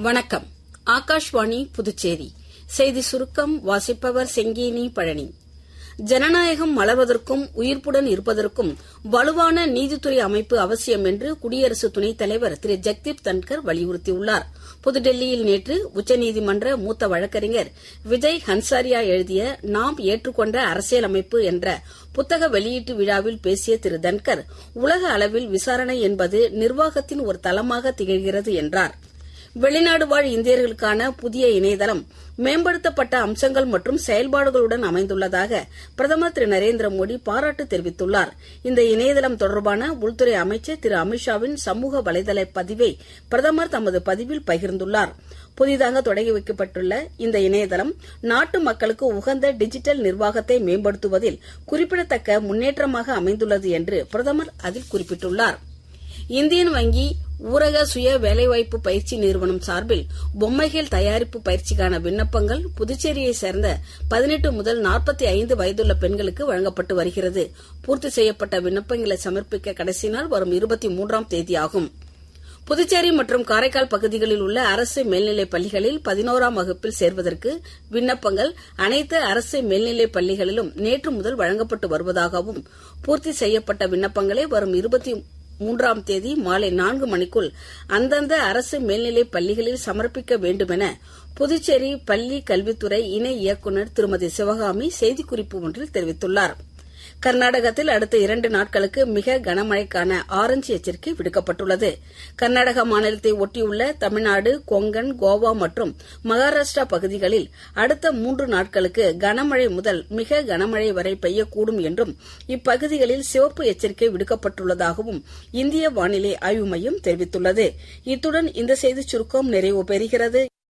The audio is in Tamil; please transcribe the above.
வணக்கம். ஆகாஷ்வாணி புதுச்சேரி செய்தி சுருக்கம் வாசிப்பவர் செங்கேனி பழனி. ஜனநாயகம் மலர்வதற்கும் உயிர்ப்புடன் இருப்பதற்கும் வலுவான நீதித்துறை அமைப்பு அவசியம் என்று குடியரசு துணைத் தலைவர் திரு ஜெக்தீப் தன்கர் வலியுறுத்தியுள்ளார். புதுடெல்லியில் நேற்று உச்சநீதிமன்ற மூத்த வழக்கறிஞர் விஜய் ஹன்சாரியா எழுதிய நாம் ஏற்றுக்கொண்ட அரசியலமைப்பு என்ற புத்தக வெளியீட்டு விழாவில் பேசிய திரு தன்கர், உலக அளவில் விசாரணை என்பது நிர்வாகத்தின் ஒரு தளமாக திகழ்கிறது என்றார். வெளிநாடு வாழ் இந்தியர்களுக்கான புதிய இணையதளம் மேம்படுத்தப்பட்ட அம்சங்கள் மற்றும் செயல்பாடுகளுடன் அமைந்துள்ளதாக பிரதமர் திரு நரேந்திர மோடி பாராட்டு தெரிவித்துள்ளார். இந்த இணையதளம் தொடர்பான உள்துறை அமைச்சர் திரு அமித்ஷாவின் சமூக வலைதள பதிவை பிரதமர் தமது பதிவில் பகிர்ந்துள்ளார். புதிதாக தொடங்கி வைக்கப்பட்டுள்ள இந்த இணையதளம் நாட்டு மக்களுக்கு உகந்த டிஜிட்டல் நிர்வாகத்தை மேம்படுத்துவதில் குறிப்பிடத்தக்க முன்னேற்றமாக அமைந்துள்ளது என்று பிரதமர் அதில் குறிப்பிட்டுள்ளார். இந்தியன் வங்கி ஊரக சுய வேலைவாய்ப்பு பயிற்சி நிறுவனம் சார்பில் பொம்மைகள் தயாரிப்பு பயிற்சிக்கான விண்ணப்பங்கள் புதுச்சேரியைச் சேர்ந்த 18 முதல் 45 வயதுள்ள பெண்களுக்கு வழங்கப்பட்டு வருகிறது. பூர்த்தி செய்யப்பட்ட விண்ணப்பங்களை சமர்ப்பிக்க கடைசி நாள் வரும் 23ஆம் தேதியாகும். புதுச்சேரி மற்றும் காரைக்கால் பகுதிகளில் உள்ள அரசு மேல்நிலைப் பள்ளிகளில் 11ஆம் வகுப்பில் சேர்வதற்கு விண்ணப்பங்கள் அனைத்து அரசு மேல்நிலைப் பள்ளிகளிலும் நேற்று முதல் வழங்கப்பட்டு வருவதாகவும், பூர்த்தி செய்யப்பட்ட விண்ணப்பங்களை வரும் 23ஆம் தேதி மாலை 4 மணிக்குள் அந்தந்த அரசு மேல்நிலைப் பள்ளிகளில் சமர்ப்பிக்க வேண்டுமென புதுச்சேரி பள்ளி கல்வித்துறை இணை இயக்குநர் திருமதி சிவகாமி செய்திக்குறிப்பு ஒன்றில் தெரிவித்துள்ளார். கர்நாடகத்தில் அடுத்த 2 நாட்களுக்கு மிக கனமழைக்கான ஆரஞ்சு எச்சரிக்கை விடுக்கப்பட்டுள்ளது. கர்நாடக மாநிலத்தை ஒட்டியுள்ள தமிழ்நாடு, கொங்கன், கோவா மற்றும் மகாராஷ்டிரா பகுதிகளில் அடுத்த 3 நாட்களுக்கு கனமழை முதல் மிக கனமழை வரை பெய்யக்கூடும் என்றும், இப்பகுதிகளில் சிவப்பு எச்சரிக்கை விடுக்கப்பட்டுள்ளதாகவும் இந்திய வானிலை ஆய்வு மையம் தெரிவித்துள்ளது. இத்துடன் இந்த செய்திச் சுருக்கம் நிறைவு பெறுகிறது.